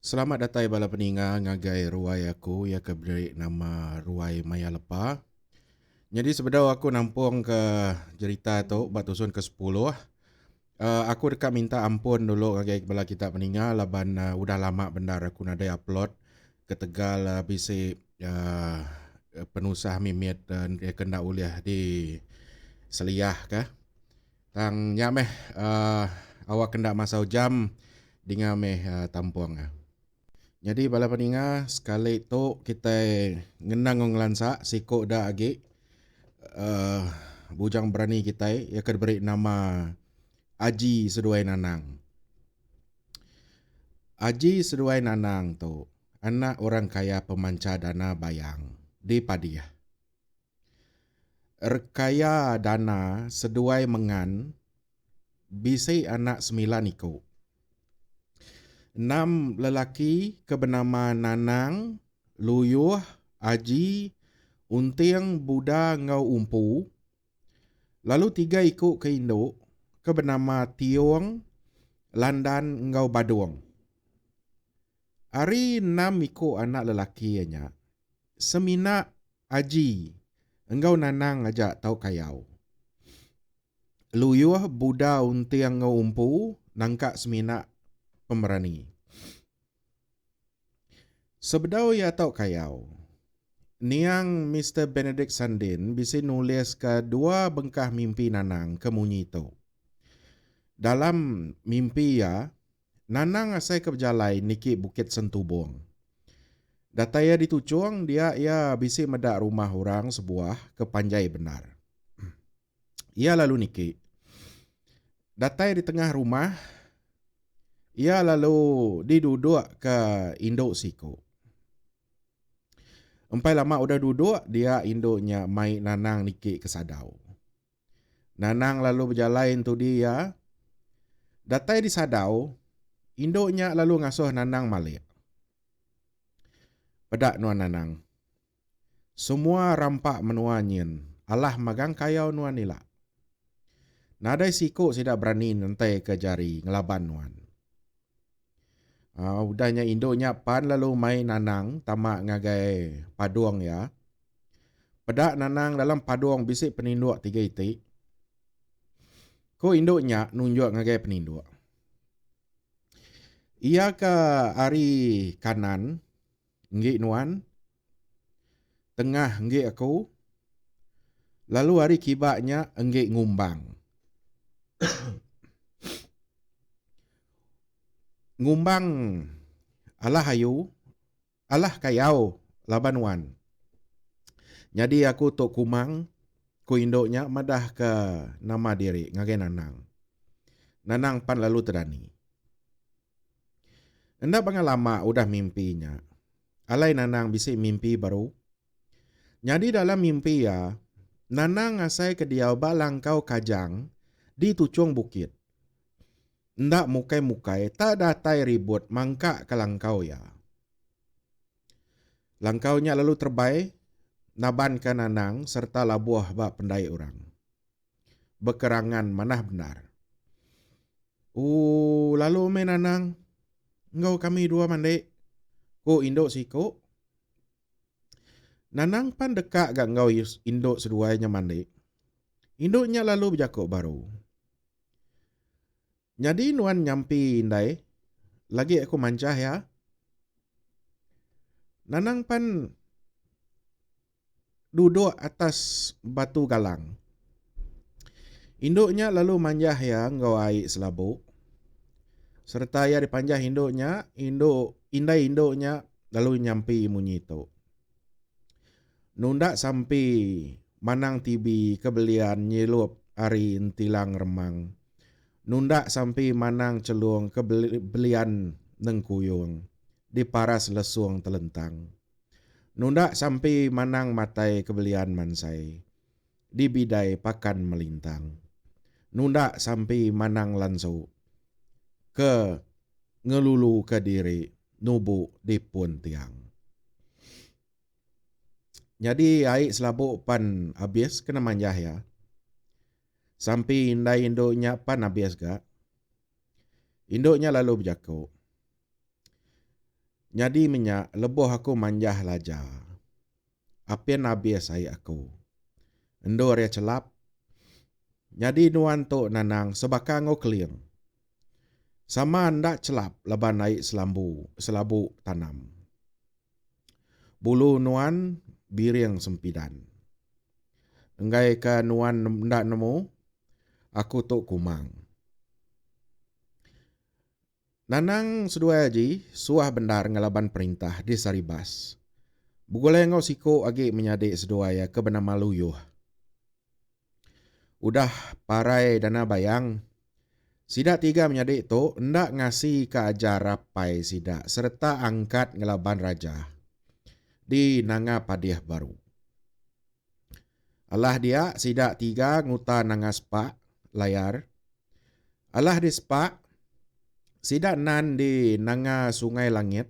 Selamat datang bala peninga ngagai ruai aku ya keberi nama ruai Maya Lepa. Jadi sebenarnya aku nampung ke cerita tu batusun ke-10. Aku dekat minta ampun dulu ngagai bala kita peninga laban udah lama benar aku nadai upload ke Tegal bisi penusah mimit dan dia kena uliah di Seliah kah. Tang nyameh awak kena masa jam dengan meh tampuang. Jadi bala peninga sekali tu kita ngenang ngong lansa siko da agi uh, bujang berani kita ya beri nama Aji Seduai Nanang. Aji Seduai Nanang tu anak orang kaya pemanca dana bayang di Padiah. Rekaya dana seduai mengan bisi anak 9 iko. 6 lelaki kebernama Nanang, Luyuh, Aji, Unting, Buda, Ngau Umpu. Lalu 3 ikut ke Indo ke bernama Tiong, Landan, Ngau Baduang. Hari 6 ikut anak lelakinya. Semina Aji, Engau Nanang ajak tahu kayau. Luyuh, Buda, Unting, Ngau Umpu nangkak semina pemerani. Sebedau ya tahu kayau. Niang Mr. Benedict Sandin bisa nulis ke 2 bengkah mimpi Nanang ke munyi itu. Dalam mimpi ya, Nanang asai ke berjalai niki Bukit Sentubong. Dataya ditucung dia bisa medak rumah orang sebuah ke Panjai benar. Ia lalu niki. Dataya di tengah rumah, ia lalu diduduk ke induk siku. Empai lama udah duduk, dia induknya mai Nanang niki ke sadau. Nanang lalu berjalan tu dia. Datai di sadau, induknya lalu ngasuh Nanang malik. Pedak nuan Nanang. Semua rampak menuanyin, alah magang kayau nuan nila. Nadai siku tidak berani nantai ke jari ngelaban nuan. Udahnya induknya pan lalu mai Nanang tamak ngagai paduang ya. Pedak Nanang dalam paduang bisik peninduk 3 itik. Ko induknya nunjuk ngagai peninduk. Ia ke ari kanan, nggik nuan, tengah nggik aku, lalu hari kibaknya nggik ngumbang. Ngumbang alah hayu, alah kayau laban wan. Jadi aku tok kumang, ku induknya madah ke nama diri ngagai Nanang. Nanang pan lalu terani. Enda bangal lama udah mimpinya. Alai Nanang bisik mimpi baru. Jadi dalam mimpi ya, Nanang asai ke diau balangkau kajang di tucung bukit. Ndak mukai-mukai, tak datai ribut mangka ke langkau ya. Langkaunya lalu terbaik, naban ke Nanang serta labuah bak pendai orang. Bekerangan manah benar. Lalu me Nanang, engkau kami 2 mandek. Ko induk siko. Nanang pan dekat gak engkau induk seduanya mandek. Induknya lalu berjakuk baru. Jadi nuan nyampi indai, lagi aku mancah ya. Nanang pan duduk atas batu galang. Induknya lalu manjah ya engkau air selabuk. Serta ya dipanjah induknya, indai induknya lalu nyampi munyi itu. Nundak sampai manang tibi kebelian nyelup ari entilang remang. Nundak sampai manang celung kebelian nengkuyung. Di paras lesuang telentang. Nundak sampai manang matai kebelian mansai. Di bidai pakan melintang. Nundak sampai manang lansu. Ke ngelulu ke diri. Nubu di pun tiang. Jadi air selabuk pan habis kena manjah ya. Sampai indai induknya pan habis gak. Induknya lalu berjakuk. Jadi minyak leboh aku manjah laja. Apien habis saya aku. Endor ya celap. Jadi nuan to nanang sebakango keliang. Sama ndak celap leban naik selabu tanam. Bulu nuan biriang sempidan. Enggai ke nuan ndak nemu, aku tok kumang. Nanang sedua aji suah bendar ngelaban perintah di Saribas. Bugolengau siko agi menyadik sedua ya ke bernama Luyuh. Udah parai dana bayang. Sidak tiga menyadik to ndak ngasih ke ajar rapai sidak serta angkat ngelaban raja di nanga padiah baru. Alah dia sidak tiga nguta nanga sepak layar. Alah di sepak sidak nan di nanga sungai langit.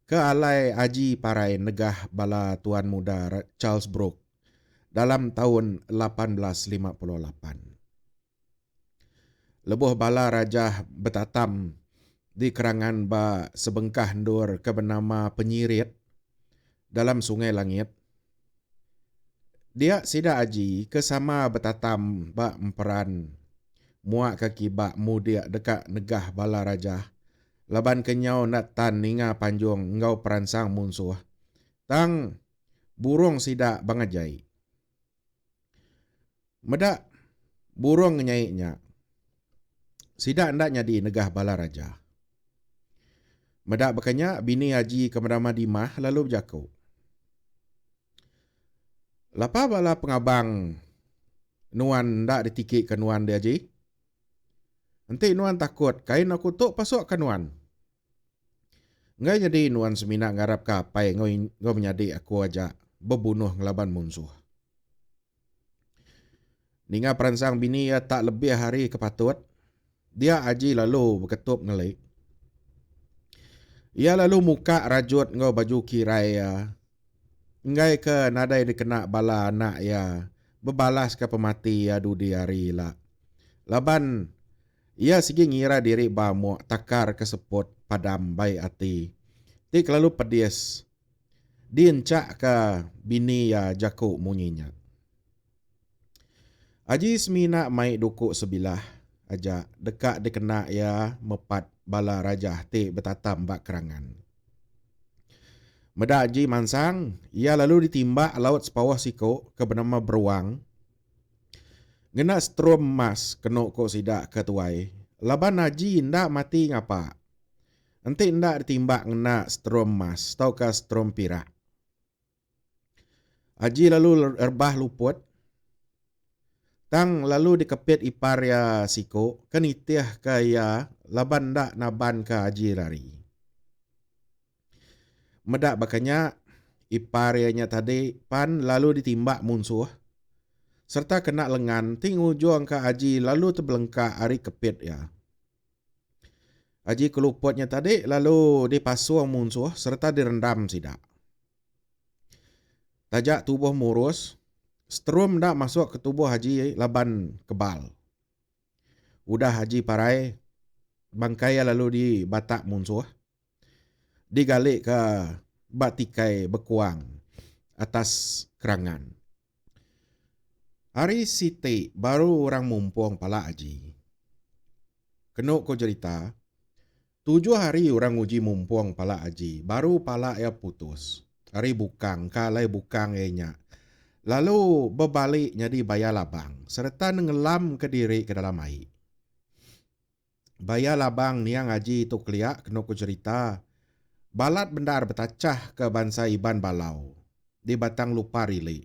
Ke alai aji parai negah bala tuan muda Charles Brooke dalam tahun 1858. Lebuh bala raja betatam di kerangan ba sebengkah ndur ke bernama Penyirit dalam sungai langit. Dia sida aji kesama betatam ba emperan muak kaki ba mudia dekat negah bala raja. Laban kenyau nak tan ninga panjung ngau peransang munsuh. Tang burung sida bangajai. Medak burung nyaiknya. Sida ndaknya di negah bala raja. Medak bekanya bini haji ke bernama Dimah lalu berjakau. Lapa bala pengabang nuan ndak ditikik ke nuan dia haji. Nanti nuan takut kain aku tok pasok ke nuan. Ngai jadi nuan semina ngarap kapai ngau menyadik aku aja bebunuh ngelaban munsuh. Ninga peransang bini ya tak lebih hari kepatut. Dia aji lalu berketup ngelik. Ia lalu muka rajut ngau baju kirai ya. Ngai ke nadai dikena bala anak ya. Bebalas ke pemati ya dudi hari lah. Laban ia sigi ngira diri bamu takar keseput padam bai ati. Tik lalu pedis. Diencak ke bini ya jaku munyinya. Aji semina mai duku sebilah aja dekat dikena ya mepat bala raja ti betatam bak kerangan. Meda aji mansang, ia lalu ditimbak laut sepawah siko ke bernama Beruang. Ngena strom mas kena ko sidak ketuai. Laban aji ndak mati ngapa. Nanti ndak ditimbak ngena strom mas tau ke strom pirak. Aji lalu erbah luput. Tang lalu dikepit ipar ya siko kenitiah ke ya laban ndak naban ke aji lari. Medak bakanya ipar ya tadi pan lalu ditimbak munsuh. Serta kena lengan ting ujung ke aji lalu terbelengkak ari kepit ya. Aji keluputnya tadi lalu dipasuh munsuh serta direndam sidak. Tajak tubuh murus. Strom dak masuk ke tubuh haji laban kebal. Udah haji parai. Bangkai lalu dibatak munsuh. Digalik ke batikai bekuang atas kerangan. Hari Siti baru orang mumpung pala haji. Kenuk ko cerita. 7 hari orang uji mumpung pala haji. Baru pala ya putus. Hari bukang, kalai bukang enya. Lalu berbalik jadi bayar labang. Serta nenggelam ke diri ke dalam air. Bayar labang ni yang haji tu keliak kena ku cerita. Balat bendar betacah ke bansa Iban Balau. Di batang lupa rili.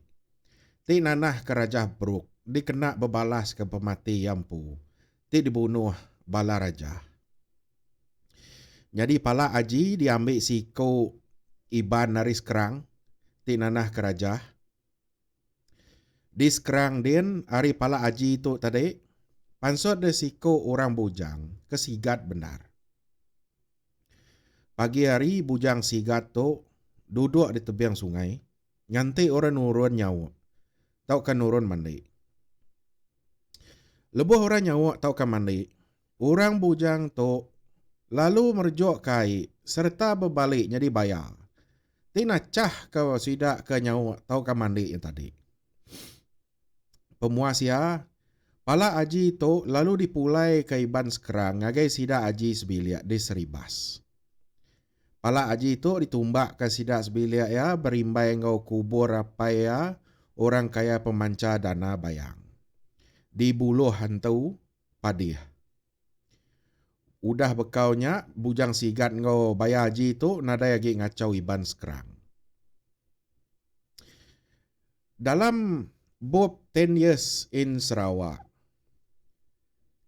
Ti nanah ke Raja Brooke. Dikena bebalas ke pemati Yampu. Ti dibunuh bala raja. Jadi pala haji diambil siko Iban naris kerang. Ti nanah ke raja. Di sekerang din hari pala haji tu tadi. Pansot de siko orang bujang. Kesigat benar. Pagi hari bujang sigat tu duduk di tebiang sungai. Nganti orang nurun nyawa. Tau kan nurun mandi. Lebuh orang nyawa tau kan mandi. Orang bujang tu lalu merjok kai serta berbaliknya dibayar. Tina cah ke sidak ke nyawa tau ke mandi yang tadi. Pemuasia, pala aji tu lalu dipulai ke iban sekerang ngagai sidak aji sebiliak di seribas. Pala aji itu ditumbak ke sidak sebiliak ya berimbai ngau kubur apa ya orang kaya pemanca dana bayang. Di buluh hantu padih. Udah bekaunya bujang sigat ngau bayar haji itu nadai lagi ngacau iban sekerang. Dalam Bob 10 Years in Sarawak,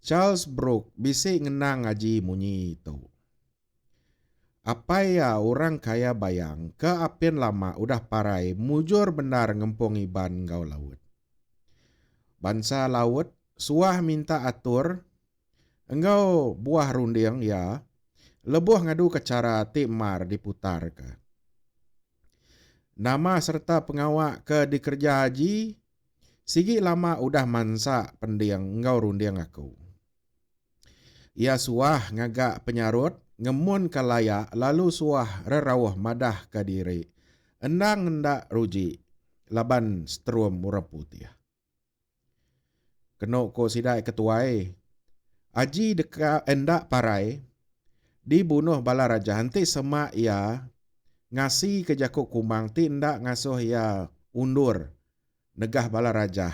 Charles Brooke bisik ngenang haji munyi itu. Apa ya orang kaya bayang ke apian lama udah parai mujur benar ngempong iban ngau laut. Bansa laut suah minta atur engau buah runding ya lebuh ngadu ke cara timar diputar ke. Nama serta pengawak ke dikerja haji sigi lama udah mansa pendiang engau runding aku. Ia suah ngagak penyarut ngemun ke layak lalu suah rerawah madah ke diri. Endang hendak ruji laban setrum murah putih. Kenok ko sidai ketuai. Aji deka endak parai dibunuh bala raja hanti semak ia ngasi ke jakuk kumang ti endak ngasuh ia undur negah bala raja.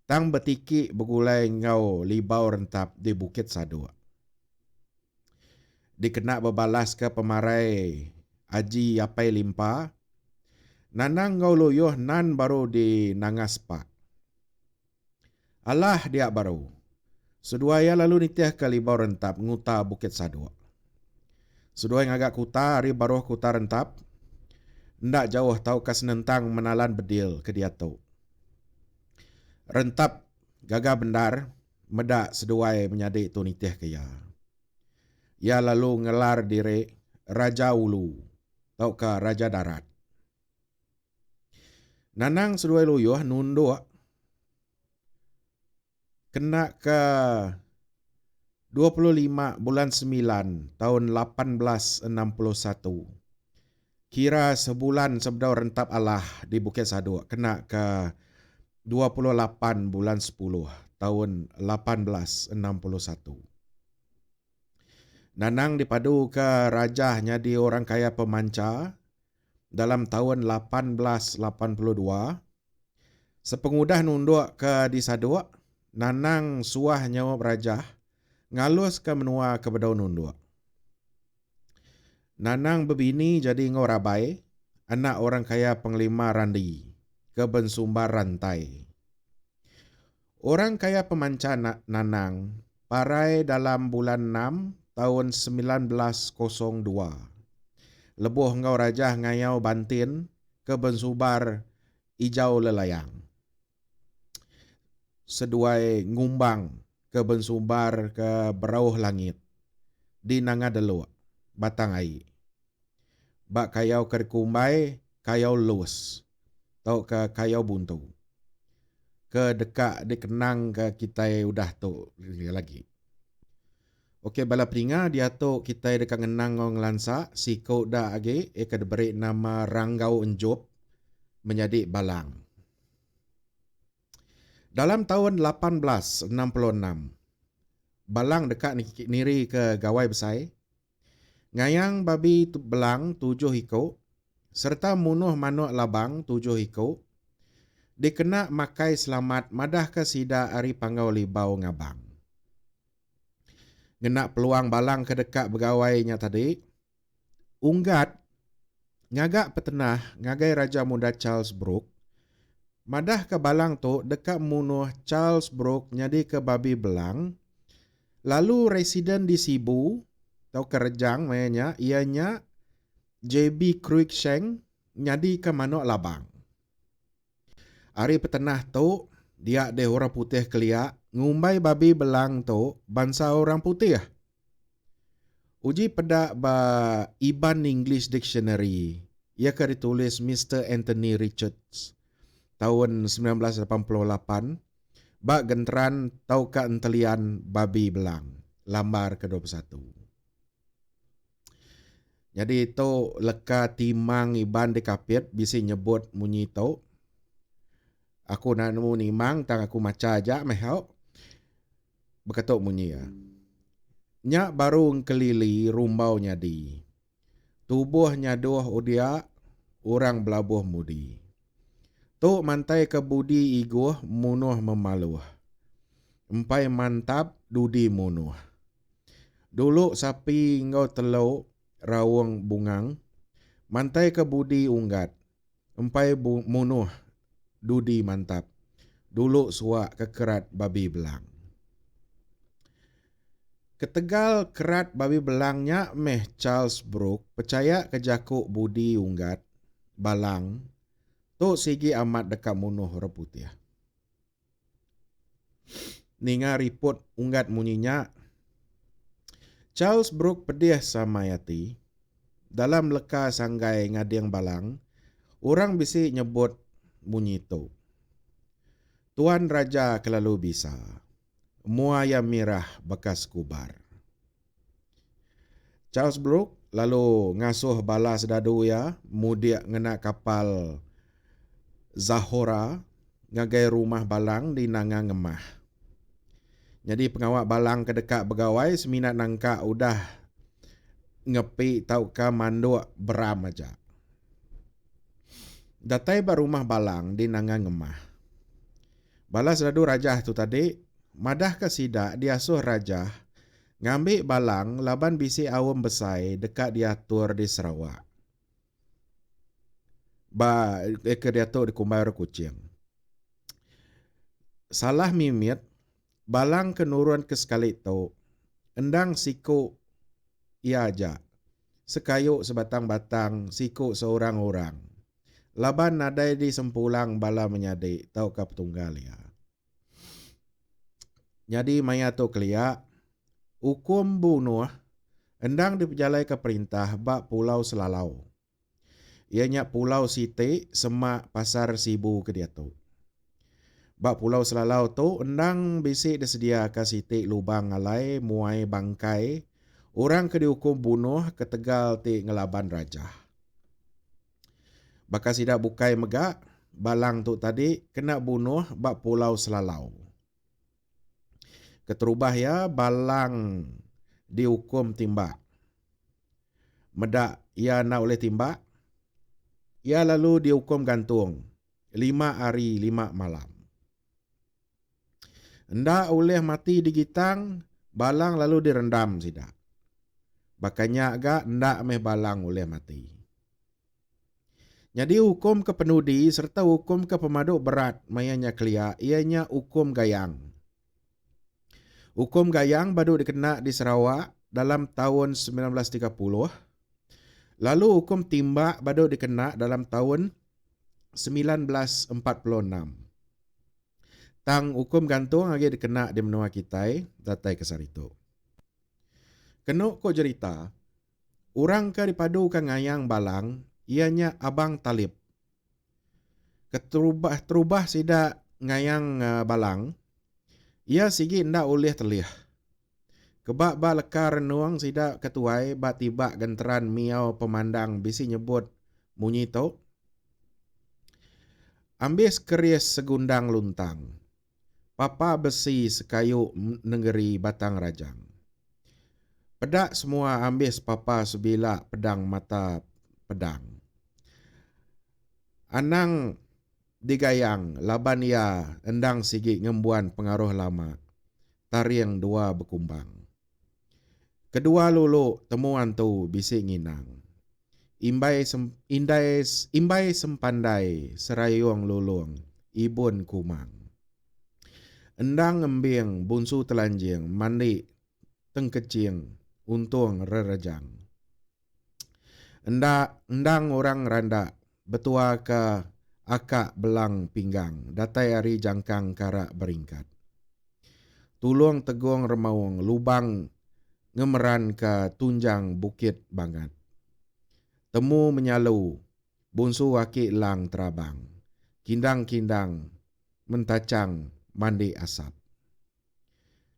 Tang betiki begulai ngau libau rentap di Bukit Sadu. Dikena berbalas ke pemarai aji apai limpa. Nanang ngau loyoh nan baru di nangas pak. Alah dia baru. Seduaya lalu nitiah ke libau rentap nguta Bukit Sadu. Seduaya ngagak kuta hari baru kuta rentap. Ndak jauh tahu kas nentang menalan bedil ke dia tu. Rentap gagah bendar medak seduai menyadi tu nitiah ke ya. Ia lalu ngelar diri Raja Ulu tau ke Raja Darat. Nanang seduai luyuh nunduk kena ke 25 bulan 9 tahun 1861. Kira sebulan sebdau rentap Allah di Bukit Sadu kena ke 28 bulan 10 tahun 1861. Nanang dipadu ke rajahnya di orang kaya pemanca dalam tahun 1882. Sepengudah nunduk ke di Sadu, Nanang suah nyawa rajah ngalus ke menua ke bedau nunduk. Nanang berbini jadi ngorabai, anak orang kaya penglima Randi, ke bensumbar rantai. Orang kaya pemanca Nanang, parai dalam bulan 6 tahun 1902. Lebuh ngau rajah ngayau Bantin ke bensumbar Ijau Lelayang. Seduai ngumbang ke bensumbar ke berauh langit di Nangadelu batang ai. Bak kayau kerkumbai, kayau lus. Tau ke kayau buntu. Ke dekak dikenang ke kita udah tu lagi. Okey bala peringa dia tu kita dekat ngenang ngong lansa si kau dah age ke diberi nama Ranggau Enjop menjadi balang. Dalam tahun 1866 balang dekat niri ke gawai besai. Ngayang babi belang 7 hiko, serta munuh manuk labang 7 hiko, dikena makai selamat madah ke sida ari panggau libau ngabang. Ngena peluang balang ke dekat begawainya tadi, unggat, ngagak petenah, ngagai Raja Muda Charles Brooke, madah ke balang tu dekat munuh Charles Brooke nyadi ke babi belang, lalu residen di Sibu, tau kerejang mainnya ianya JB Cruikshank nyadi ke manuk labang. Ari petenah tu dia de orang putih keliak ngumbai babi belang tu bangsa orang putih. Uji pedak ba Iban English Dictionary ia ke ditulis Mr. Anthony Richards tahun 1988 ba genteran tau ka entelian babi belang lambar ke-21. Jadi itu leka timang iban dekapit bisa nyebut munyi itu. Aku nak nemu nimang tang aku maca aja mehau. Beketuk munyi ya. Nyak baru kelili rumbau nyadi. Tubuh nyaduh udia orang belabuh mudi. Tu mantai ke budi iguh munuh memaluh. Empai mantap dudi munuh. Dulu sapi ngau telau rawang bungang. Mantai ke budi unggat. Empai munuh dudi mantap. Dulu suak kekerat babi belang. Ketegal kerat babi belangnya meh Charles Brooke percaya ke jakuk budi unggat balang tu sigi amat dekat munuh reputiah. Ninga riput unggat munyinya. Charles Brooke pedih sama yati. Dalam leka sanggai ngadiang balang, orang bisi nyebut munyi tu. Tuan Raja kelalu bisa. Muaya mirah bekas kubar. Charles Brooke lalu ngasuh bala sedadu ya, mudia ngena kapal Zahora ngagai rumah balang di Nanga Ngemah. Jadi pengawak balang kedekat begawai seminat nangka udah ngepi tau ka manduk beram aja. Datai ba rumah balang di Nanga Ngemah. Bala sedadu rajah tu tadi, madah ke sidak diasuh rajah ngambil balang laban bisi awam besai dekat diatur di Sarawak. Ba diatur di Kumbai Kucing. Salah mimit, balang kenurun ke sekali tu, endang siku ia aja. Sekayuk sebatang-batang, siku seorang-orang. Laban nadai di sempulang bala menyadi, tau kap tunggal ya. Jadi maya tu kelia, hukum bunuh, endang diperjalai ke perintah bak Pulau Selalau. Ianya Pulau Siti, semak pasar Sibu ke dia tu. Bak Pulau Selalau tu, endang bisi disedia ke Siti lubang alai, muai bangkai, orang ke dihukum bunuh ke Tegal ti ngelaban raja. Baka sidak bukai megak, balang tu tadi kena bunuh bak Pulau Selalau. Keterubah ya, balang dihukum timbak. Medak ia nak oleh timbak, ia lalu dihukum gantung 5 hari 5 malam. Ndak oleh mati digitang, balang lalu direndam sidak. Bakanya agak ndak meh balang oleh mati. Jadi hukum ke penudi serta hukum ke pemaduk berat mayanya kelia, ianya hukum gayang. Hukum gayang baru dikena di Sarawak dalam tahun 1930. Lalu hukum timbak baru dikena dalam tahun 1946. Tang hukum gantung lagi dikena di menua Kitai, datai kesar itu. Kena ko cerita, orang ke dipadu ke ngayang balang, ianya Abang Talib. Keterubah sida ngayang balang, ia sigi ndak oleh telih. Kebak ba leka renuang sida ketuai ba tibak genteran miau pemandang bisi nyebut munyi tu. Ambis keris segundang luntang. Papa besi sekayu negeri batang rajang. Pedak semua ambis papa sebila pedang mata pedang. Anang digayang laban ia endang sigi ngembuan pengaruh lama. Tariang dua berkumbang. Kedua lulu temuan tu bisi nginang. Imbai sempandai serayung lulung ibun kumang. Endang ngembing bunsu telanjing mandi tengkecing untung rerejang. Endang orang randa betua ke akak belang pinggang datai ari jangkang karak beringkat. Tulung tegung remaung lubang ngemeran ke tunjang bukit bangat. Temu menyalu, bunsu waki lang terabang. Kindang-kindang, mentacang, mandi asap.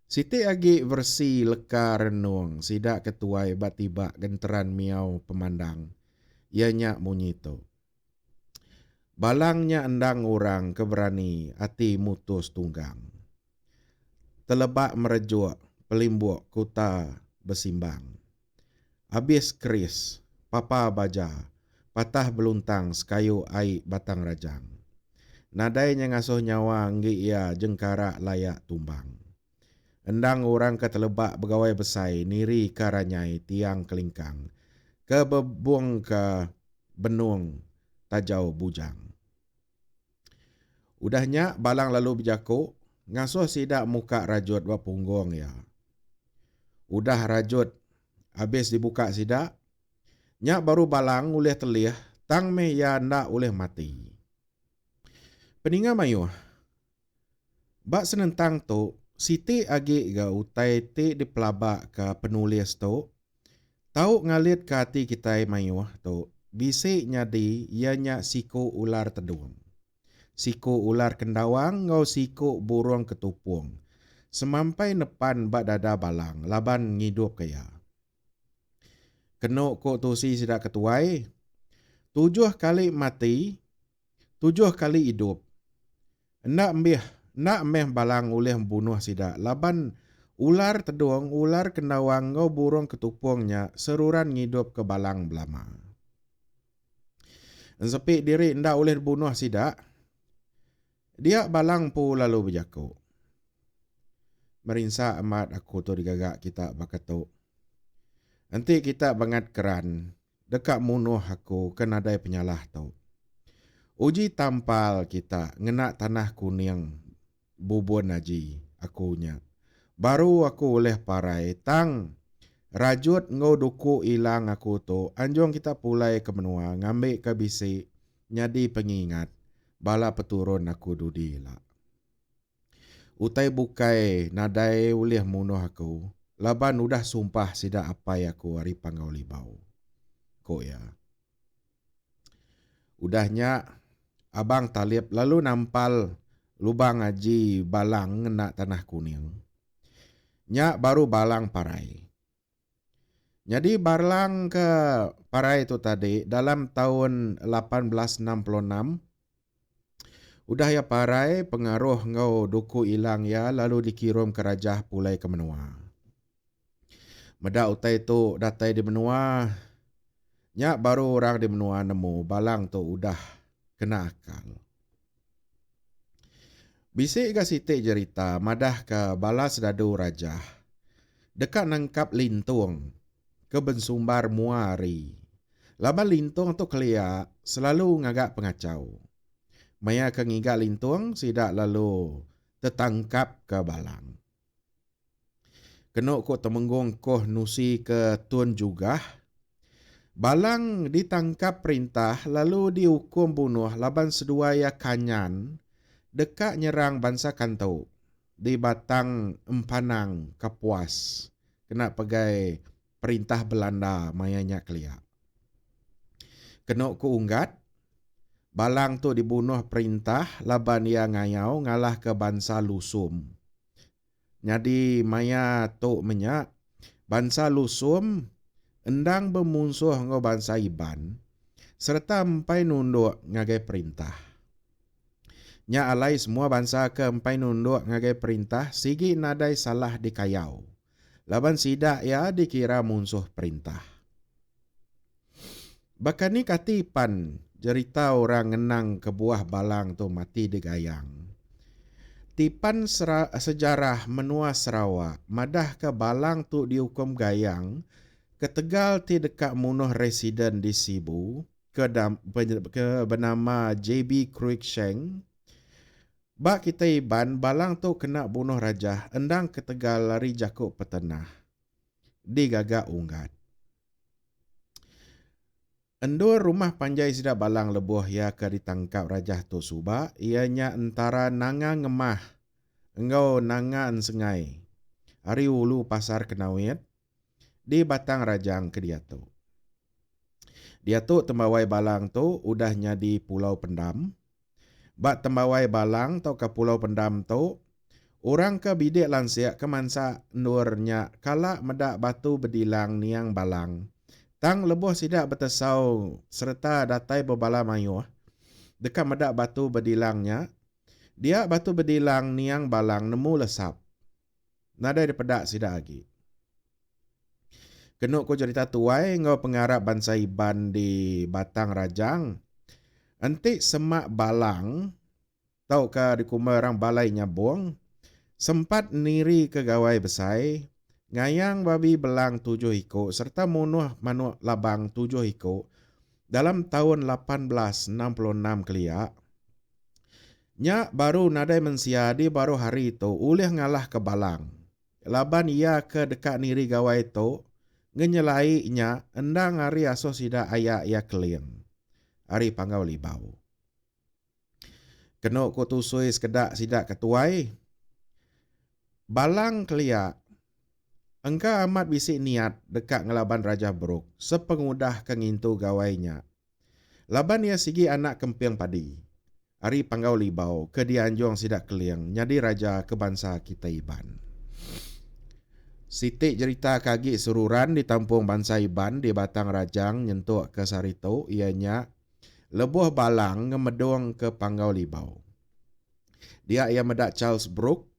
Siti agi versi leka renung, sidak ketuai bat-tiba genteran miau pemandang. Ianya munyito. Balangnya endang orang keberani, ati mutus tunggang. Telebak merejuk, pelimbuk kuta besimbang. Habis keris, papa baja, patah beluntang sekayu ai batang rajang. Nadainya ngasuh nyawa nggi ia jengkara layak tumbang. Endang orang ke telebak begawai besai, niri karanyai tiang kelingkang. Ke bebuang ke benung tajau bujang. Udahnya balang lalu berjakuk, ngasuh sidak muka rajut wapunggung ya. Udah rajut, habis dibuka sidak, nyak baru balang uleh telih, tang meh ya ndak uleh mati. Peninga mayuh, bak senentang tu, Siti agi ga utai ti di pelabak ke penulis tu, tahu ngalit ke hati kita mayuh tu, bisi nyadi ianya siku ular tedung. Siku ular kendawang ngau siku burung ketupung. Semampai nepan bak dada balang, laban ngidup kaya. Kenuk kok tusi sidak ketuai, 7 kali mati, 7 kali hidup. Nak meh balang uleh bunuh sidak, laban ular tedung, ular kendawang ngau burung ketupungnya, seruran ngidup ke balang belama. Sepi diri ndak uleh bunuh sidak, dia balang pu lalu berjaku. Merinsa amat aku tu digagak kita bakatu. Nanti kita bangat keran, dekat munuh aku kenadai penyalah tu. Uji tampal kita ngenak tanah kuning bubun aji akunya. Baru aku oleh parai tang rajut ngau duku ilang aku tu. Anjong kita pulai ke menua ngambil ke bisi nyadi pengingat bala peturun aku dudi lah. Utai bukai nadai ulih munuh aku. Laban udah sumpah sidak apa aku hari pangau libau. Kok ya. Udahnya abang talib lalu nampal lubang aji balang ngena tanah kuning. Nyak baru balang parai. Jadi balang ke parai itu tadi dalam tahun 1866. Udah ya parai pengaruh ngau duku ilang ya lalu dikirim ke Rajah pulai ke menua. Meda utai tu datai di menua. Nyak baru orang di menua nemu balang tu udah kena akal. Bisik ke Siti cerita madah ke balas dadu Rajah. Dekat nangkap lintung ke bensumbar muari. Laban lintung tu kelia selalu ngagak pengacau. Maya ke ngiga lintung sidak lalu tertangkap ke balang. Kenuk ko temenggung koh nusi ke tun juga. Balang ditangkap perintah lalu dihukum bunuh laban sedua ya kanyan dekat nyerang bangsa Kantau di Batang Empanang Kapuas. Kena pegai perintah Belanda mayanya kelia. Kenuk ku unggat balang tu dibunuh perintah laban ia ngayau ngalah ke bangsa Lusum. Jadi maya tu menyak bangsa Lusum endang bermusuh ngau bangsa Iban serta empai nunduk ngagai perintah. Nya alai semua bangsa ke empai nunduk ngagai perintah sigi nadai salah dikayau. Laban sidak ya dikira musuh perintah. Bahkan ni katipan cerita orang ngenang ke buah balang tu mati digayang. Tipan sejarah menua Sarawak madah ke balang tu dihukum gayang ke Tegal ti dekat munuh residen di Sibu ke bernama JB Cruikshank. Bak kita iban balang tu kena bunuh Rajah endang ke Tegal lari jakuk petenah. Digagak unggat. Endur rumah panjai sidak balang lebuh ya ke ditangkap Rajah tu Subak, ianya antara nanga ngemah, engau nanga ensengai. Hari ulu pasar Kenawit, di Batang Rajang ke dia tu. Dia tu tembawai balang tu udahnya di Pulau Pendam. Bak tembawai balang tu ke Pulau Pendam tu, Orang ke bidik lansiak ke mansa nurnya kala medak batu bedilang niang balang. Tang lebuh sidak betesau serta datai bebala mayuh. Dekat medak batu bedilangnya, dia batu bedilang niang balang nemu lesap. Nada dipedak sidak lagi. Kenuk ko cerita tuai ngau pengarap bansa Iban di Batang Rajang. Entik semak balang, tau ka di kumai orang balai nyabung, sempat niri ke gawai besai, ngayang babi belang 7 hiko serta munuh manuk labang 7 hiko dalam tahun 1866 keliak. Nya baru nadai mensiadi baru hari itu ulih ngalah ke balang. Laban ia ke dekat niri gawai itu, ngenyelai nya endang hari aso sida ayak ia keliang. Hari panggau libau. Kenuk ko tusui sekedak sidak ketuai. Balang keliak. Engka amat bisik niat dekat ngelaban Raja Brok. Sepengudah kengintu gawainya. Laban ia sigi anak kempiang padi. Hari panggau libau ke dianjong sidak keliang. Nyadi raja kebangsa kita Iban. Sitik cerita kaki sururan di tampung bangsa Iban di Batang Rajang nyentuk ke Sarito. Ianya lebuh balang ngemedong ke panggau libau. Dia ia medak Charles Brooke.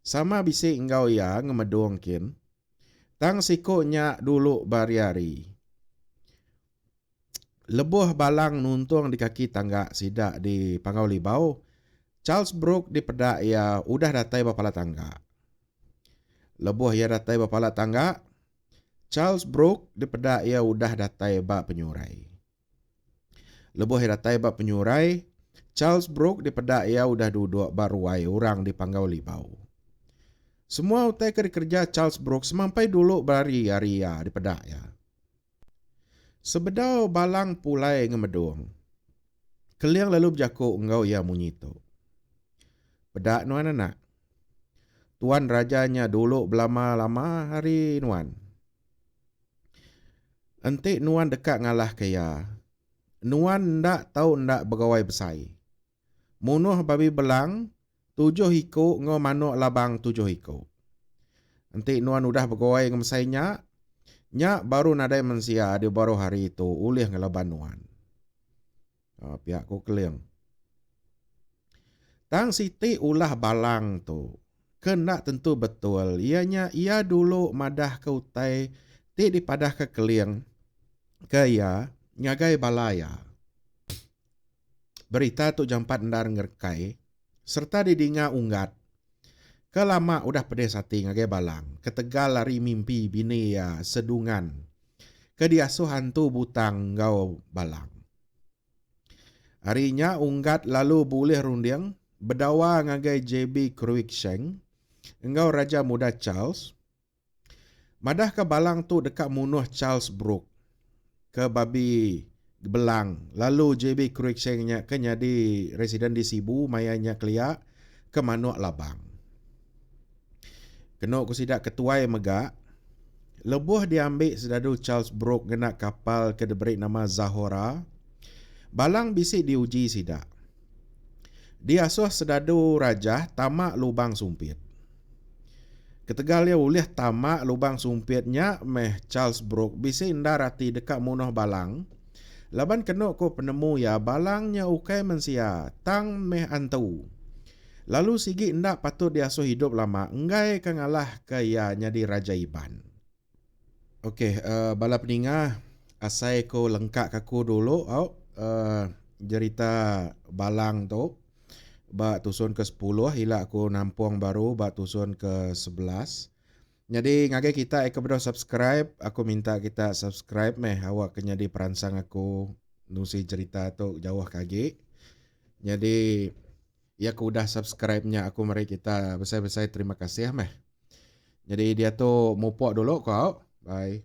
Sama bisik engkau ia ngemedong kin. Tang sikoknya dulu bariari. Lebuh balang nuntung di kaki tangga sidak di panggau libau. Charles Brooke di pedak ia udah datai bapala tangga. Lebuh ia datai bapala tangga. Charles Brooke di pedak ia udah datai bak penyurai. Lebuh ia datai bak penyurai. Charles Brooke di pedak ia udah duduk baruai orang di panggau libau. Semua utai kerja Charles Brooke semampai dulu bari-ari ya di pedak ya. Sebedau balang pulai ngemedong. Keliang lalu berjaku engkau ia munyito. Pedak nuan anak. Tuan rajanya dulu belama-lama hari nuan. Entik nuan dekat ngalah kaya. Nuan ndak tahu ndak begawai besai. Munuh babi belang 7 hiko ngau manuk labang 7 hiko. Entik nuan udah begawai ngemesainya. Nyak baru nadai mensia di baru hari itu ulih ngelaban nuan. Pihak ku keliang. Tang siti ulah balang tu. Kena tentu betul. Ianya ia dulu madah ke utai. Ti dipadah ke keliang. Ke ia ngagai balaya. Berita tu jampat ndar ngerkai. Serta didinga unggat. Kelama udah pedes hati ngagai balang. Ketegal lari mimpi bini ya sedungan. Kediasuh hantu butang ngau balang. Harinya unggat lalu boleh rundiang. Bedawa ngagai JB Cruikshank. Engkau Raja Muda Charles. Madah ke balang tu dekat munuh Charles Brooke. Ke babi belang. Lalu JB Cruikshanknya ke nyadi residen di Sibu. Mayanya keliak ke manuk labang. Kenuk kusidak ketuai megak. Lebuh diambil sedadu Charles Brooke genak kapal ke diberi nama Zahora. Balang bisik diuji sidak. Diasuh sedadu raja tamak lubang sumpit. Ketegal dia ulih tamak lubang sumpitnya meh Charles Brooke bisik ndarati dekat munuh balang. Laban kenuk ko penemu ya balangnya ukai mensia tang meh antu. Lalu sigi ndak patut diasuh hidup lama. Enggai ke ngalah ke ya nyadi Raja Iban. Okey, bala peningah asai ko lengkak kaku dulu cerita balang tu. Bak tusun ke-10 hilak aku nampung baru bak tusun ke-11. Jadi ngagai kita kepada subscribe, aku minta kita subscribe meh awak kenyadi peransang aku nusi cerita tu jauh kagi. Jadi ya aku udah subscribe-nya aku mari kita besar-besar terima kasih meh. Jadi dia tu mupok dulu kau. Bye.